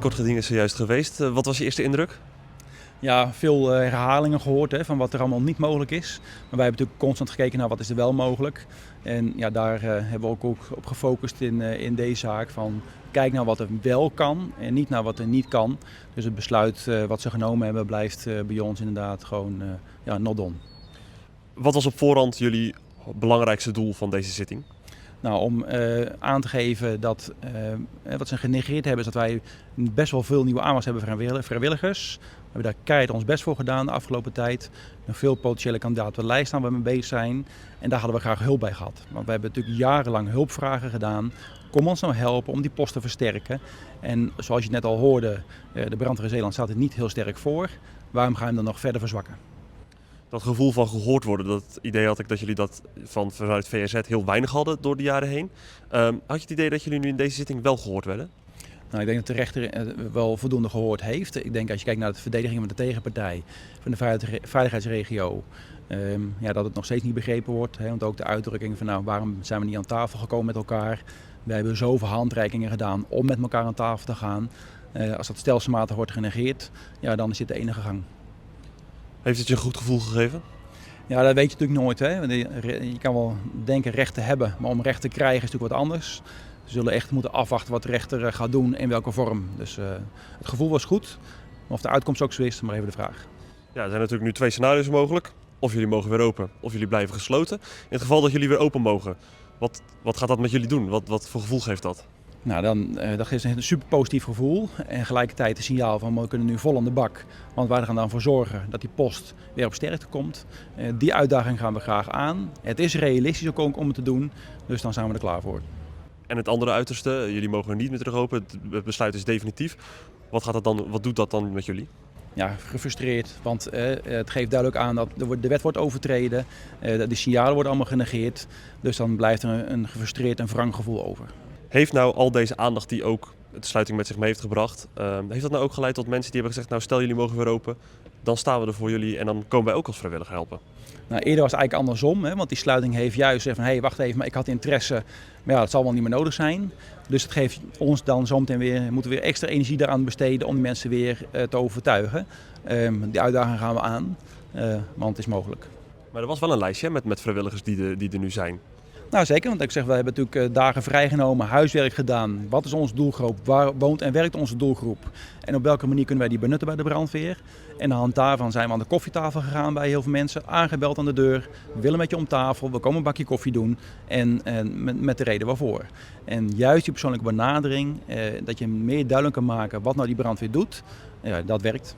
kort geding is zojuist geweest. Wat was je eerste indruk? Ja, veel herhalingen gehoord van wat er allemaal niet mogelijk is. Maar wij hebben natuurlijk constant gekeken naar wat is er wel mogelijk. En ja, daar hebben we ook op gefocust in deze zaak. Van kijk naar wat er wel kan en niet naar wat er niet kan. Dus het besluit wat ze genomen hebben blijft bij ons inderdaad gewoon not done. Wat was op voorhand jullie belangrijkste doel van deze zitting? Nou, om aan te geven dat wat ze genegeerd hebben is dat wij best wel veel nieuwe aanwas hebben van vrijwilligers. We hebben daar keihard ons best voor gedaan de afgelopen tijd. Nog veel potentiële kandidaten op de lijst staan waar we mee bezig zijn. En daar hadden we graag hulp bij gehad. Want we hebben natuurlijk jarenlang hulpvragen gedaan. Kom ons nou helpen om die post te versterken. En zoals je net al hoorde, de brandweer in Zeeland staat er niet heel sterk voor. Waarom gaan we hem dan nog verder verzwakken? Dat gevoel van gehoord worden, dat idee had ik dat jullie dat vanuit VRZ heel weinig hadden door de jaren heen. Had je het idee dat jullie nu in deze zitting wel gehoord werden? Nou, ik denk dat de rechter wel voldoende gehoord heeft. Ik denk als je kijkt naar de verdediging van de tegenpartij, van de veiligheidsregio, dat het nog steeds niet begrepen wordt. Want ook de uitdrukking van nou, waarom zijn we niet aan tafel gekomen met elkaar? We hebben zoveel handreikingen gedaan om met elkaar aan tafel te gaan. Als dat stelselmatig wordt genegeerd, dan is dit de enige gang. Heeft het je een goed gevoel gegeven? Ja, dat weet je natuurlijk nooit. Want je kan wel denken recht te hebben, maar om recht te krijgen is natuurlijk wat anders. We zullen echt moeten afwachten wat de rechter gaat doen en in welke vorm. Dus het gevoel was goed, maar of de uitkomst ook zo is, maar even de vraag. Ja, er zijn natuurlijk nu 2 scenario's mogelijk. Of jullie mogen weer open, of jullie blijven gesloten. In het geval dat jullie weer open mogen, wat gaat dat met jullie doen? Wat voor gevoel geeft dat? Nou, dat is een super positief gevoel en tegelijkertijd een signaal van we kunnen nu vol aan de bak. Want wij gaan dan voor zorgen dat die post weer op sterkte komt. Die uitdaging gaan we graag aan. Het is realistisch ook om het te doen, dus dan zijn we er klaar voor. En het andere uiterste, jullie mogen niet meer terug open, het besluit is definitief. Wat doet dat dan met jullie? Ja, gefrustreerd, want het geeft duidelijk aan dat de wet wordt overtreden, de signalen worden allemaal genegeerd. Dus dan blijft er een gefrustreerd en wrang gevoel over. Heeft nou al deze aandacht die ook de sluiting met zich mee heeft gebracht, heeft dat nou ook geleid tot mensen die hebben gezegd, nou stel jullie mogen weer open, dan staan we er voor jullie en dan komen wij ook als vrijwilliger helpen? Nou, eerder was het eigenlijk andersom, want die sluiting heeft juist gezegd van hé, wacht even, maar ik had interesse, maar ja, dat zal wel niet meer nodig zijn. Dus het geeft ons dan zometeen moeten we weer extra energie daaraan besteden om die mensen weer te overtuigen. Die uitdaging gaan we aan, want het is mogelijk. Maar er was wel een lijstje met vrijwilligers die er nu zijn. Nou zeker, want ik zeg, we hebben natuurlijk dagen vrijgenomen, huiswerk gedaan. Wat is onze doelgroep? Waar woont en werkt onze doelgroep? En op welke manier kunnen wij die benutten bij de brandweer? En aan de hand daarvan zijn we aan de koffietafel gegaan bij heel veel mensen. Aangebeld aan de deur, we willen met je om tafel, we komen een bakje koffie doen. En met de reden waarvoor. En juist die persoonlijke benadering, dat je meer duidelijk kan maken wat nou die brandweer doet, dat werkt.